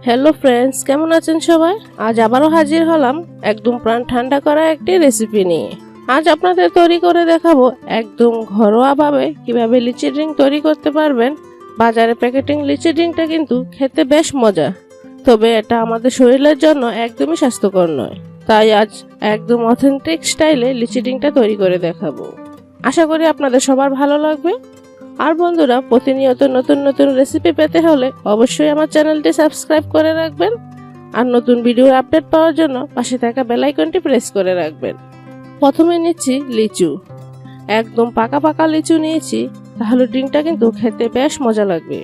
Hello friends, কেমন আছেন সবাই? আজ আবারও হাজির হলাম একদম প্রাণ ঠান্ডা করা একটি রেসিপি নিয়ে। আজ আপনাদের তৈরি করে দেখাবো একদম ঘরোয়াভাবে কিভাবে লিচি ড্রিঙ্ক তৈরি করতে পারবেন। বাজারে প্যাকেটিং লিচি ড্রিঙ্কটা কিন্তু খেতে বেশ মজা, তবে এটা আমাদের শরীরের জন্য একদমই স্বাস্থ্যকর নয়। তাই আজ একদম অথেন্টিক স্টাইলে লিচি ড্রিঙ্কটা তৈরি করে দেখাবো। আশা করি আপনাদের সবার ভালো লাগবে। আর বন্ধুরা, প্রতিনিয়ত নতুন নতুন রেসিপি পেতে হলে অবশ্যই আমার চ্যানেলটি সাবস্ক্রাইব করে রাখবেন আর নতুন ভিডিওর আপডেট পাওয়ার জন্য পাশে থাকা বেল আইকনটি প্রেস করে রাখবেন। প্রথমে নিচ্ছি লিচু। একদম পাকা পাকা লিচু নিয়েছি, তাহলে ড্রিঙ্কটা কিন্তু খেতে বেশ মজা লাগবে।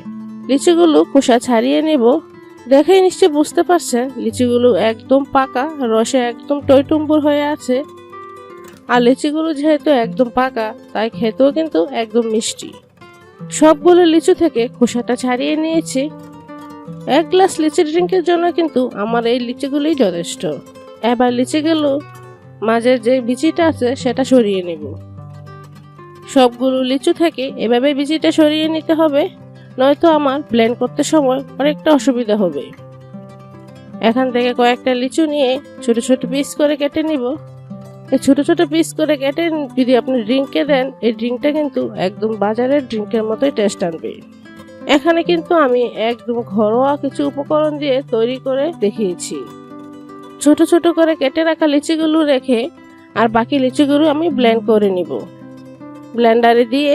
লিচুগুলো খোসা ছাড়িয়ে নেব। দেখেই নিশ্চয়ই বুঝতে পারছেন লিচুগুলো একদম পাকা, রসে একদম টইটুম্বুর হয়ে আছে। আর লিচিগুলো যেহেতু একদম পাকা, তাই খেতেও কিন্তু একদম মিষ্টি। সবগুলো লিচু থেকে খোসাটা ছাড়িয়ে নিয়েছি। এক গ্লাস লিচি ড্রিঙ্কের জন্য কিন্তু আমার এই লিচিগুলোই যথেষ্ট। এবার লিচিগুলো মাঝের যে বিচিটা আছে সেটা সরিয়ে নেব। সবগুলো লিচু থেকে এভাবে বিচিটা সরিয়ে নিতে হবে, নয়তো আমার ব্লেন্ড করতে সময় অনেকটা অসুবিধা হবে। এখান থেকে কয়েকটা লিচু নিয়ে ছোট ছোট পিস করে কেটে নিব। এই ছোট ছোট পিস করে কেটে যদি আপনি ড্রিঙ্কে দেন, এই ড্রিঙ্কটা কিন্তু একদম বাজারের ড্রিঙ্কের মতোই টেস্ট আনবে। এখানে কিন্তু আমি একদম ঘরোয়া কিছু উপকরণ দিয়ে তৈরি করে দেখিয়েছি। ছোট ছোট করে কেটে রাখা লিচিগুলো রেখে আর বাকি লিচিগুলো আমি ব্লেন্ড করে নিব। ব্লেন্ডারে দিয়ে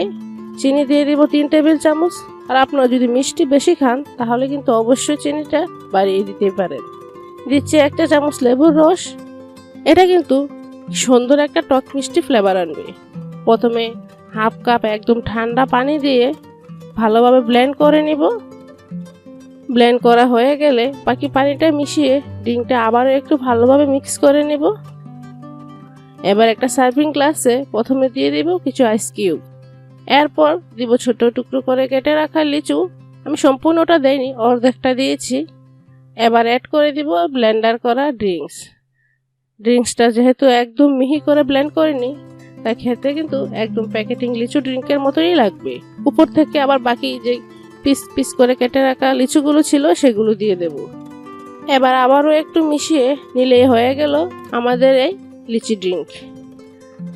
চিনি দিয়ে দিব 3 টেবিল চামচ। আর আপনারা যদি মিষ্টি বেশি খান তাহলে কিন্তু অবশ্যই চিনিটা বাড়িয়ে দিতে পারেন। দিচ্ছি 1 চামচ লেবুর রস। এটা কিন্তু সুন্দর একটা টক মিষ্টি ফ্লেভার আনবে। প্রথমে হাফ কাপ একদম ঠান্ডা পানি দিয়ে ভালোভাবে ব্লেন্ড করে নিব। ব্লেন্ড করা হয়ে গেলে বাকি পানিটা মিশিয়ে ড্রিঙ্কটা আবারও একটু ভালোভাবে মিক্স করে নিব। এবার একটা সার্ভিং গ্লাসে প্রথমে দিয়ে দিব কিছু আইস কিউব। এরপর দিব ছোট টুকরো করে কেটে রাখা লিচু। আমি সম্পূর্ণটা দেইনি, অর্ধেকটা দিয়েছি। এবার অ্যাড করে দিব ব্লেন্ডার করা ড্রিঙ্কসটা যেহেতু একদম মিহি করে ব্লেন্ড করিনি, তাই খেতে কিন্তু একদম প্যাকেটিং লিচু ড্রিঙ্কের মতোই লাগবে। উপর থেকে আবার বাকি যে পিস পিস করে কেটে রাখা লিচুগুলো ছিল সেগুলো দিয়ে দেব। এবার আবারও একটু মিশিয়ে নিলে হয়ে গেল আমাদের এই লিচি ড্রিঙ্ক।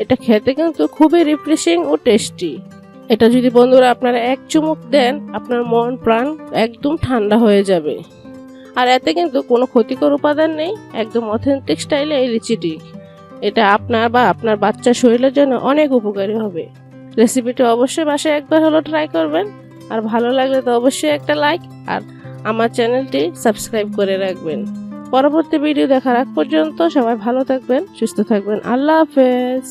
এটা খেতে কিন্তু খুবই রিফ্রেশিং ও টেস্টি। এটা যদি বন্ধুরা আপনারা এক চুমুক দেন, আপনার মন প্রাণ একদম ঠান্ডা হয়ে যাবে। আর এতে কিন্তু কোনো ক্ষতিকর উপাদান নেই, একদম অথেন্টিক স্টাইলে এই লিচি ড্রিঙ্ক। এটা আপনার বা আপনার বাচ্চার শরীরের জন্য অনেক উপকারী হবে। রেসিপিটি অবশ্যই বাসায় একবার হলো ট্রাই করবেন। আর ভালো লাগলে তো অবশ্যই একটা লাইক আর আমার চ্যানেলটি সাবস্ক্রাইব করে রাখবেন। পরবর্তী ভিডিও দেখার আগ পর্যন্ত সবাই ভালো থাকবেন, সুস্থ থাকবেন। আল্লাহ হাফেজ।